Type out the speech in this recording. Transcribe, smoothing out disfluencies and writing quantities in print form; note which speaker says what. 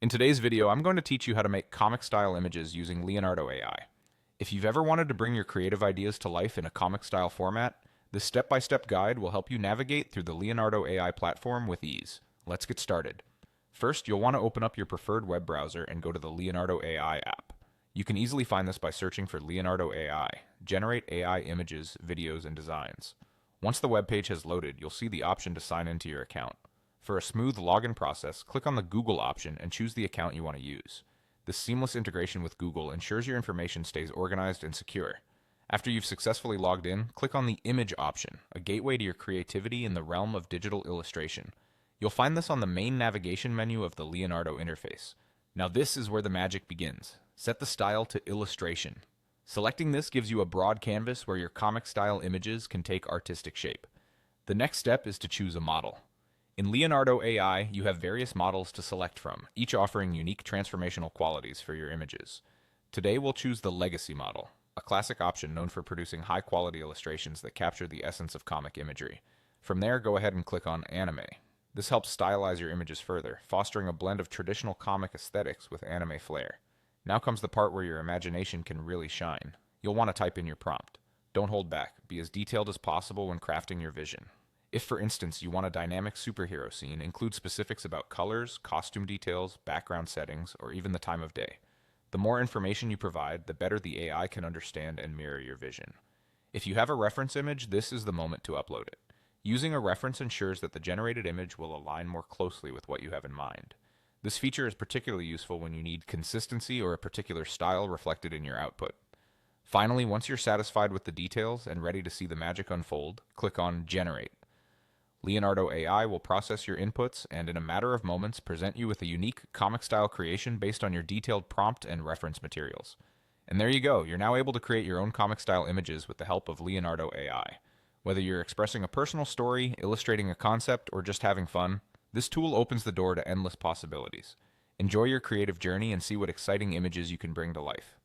Speaker 1: In today's video, I'm going to teach you how to make comic-style images using Leonardo AI. If you've ever wanted to bring your creative ideas to life in a comic-style format, this step-by-step guide will help you navigate through the Leonardo AI platform with ease. Let's get started. First, you'll want to open up your preferred web browser and go to the Leonardo AI app. You can easily find this by searching for Leonardo AI, generate AI images, videos, and designs. Once the web page has loaded, you'll see the option to sign into your account. For a smooth login process, click on the Google option and choose the account you want to use. This seamless integration with Google ensures your information stays organized and secure. After you've successfully logged in, click on the Image option, a gateway to your creativity in the realm of digital illustration. You'll find this on the main navigation menu of the Leonardo interface. Now this is where the magic begins. Set the style to illustration. Selecting this gives you a broad canvas where your comic-style images can take artistic shape. The next step is to choose a model. In Leonardo AI, you have various models to select from, each offering unique transformational qualities for your images. Today we'll choose the Legacy model, a classic option known for producing high-quality illustrations that capture the essence of comic imagery. From there, go ahead and click on Anime. This helps stylize your images further, fostering a blend of traditional comic aesthetics with anime flair. Now comes the part where your imagination can really shine. You'll want to type in your prompt. Don't hold back. Be as detailed as possible when crafting your vision. If, for instance, you want a dynamic superhero scene, include specifics about colors, costume details, background settings, or even the time of day. The more information you provide, the better the AI can understand and mirror your vision. If you have a reference image, this is the moment to upload it. Using a reference ensures that the generated image will align more closely with what you have in mind. This feature is particularly useful when you need consistency or a particular style reflected in your output. Finally, once you're satisfied with the details and ready to see the magic unfold, click on Generate. Leonardo AI will process your inputs and in a matter of moments present you with a unique comic-style creation based on your detailed prompt and reference materials. And there you go, you're now able to create your own comic-style images with the help of Leonardo AI. Whether you're expressing a personal story, illustrating a concept, or just having fun, this tool opens the door to endless possibilities. Enjoy your creative journey and see what exciting images you can bring to life.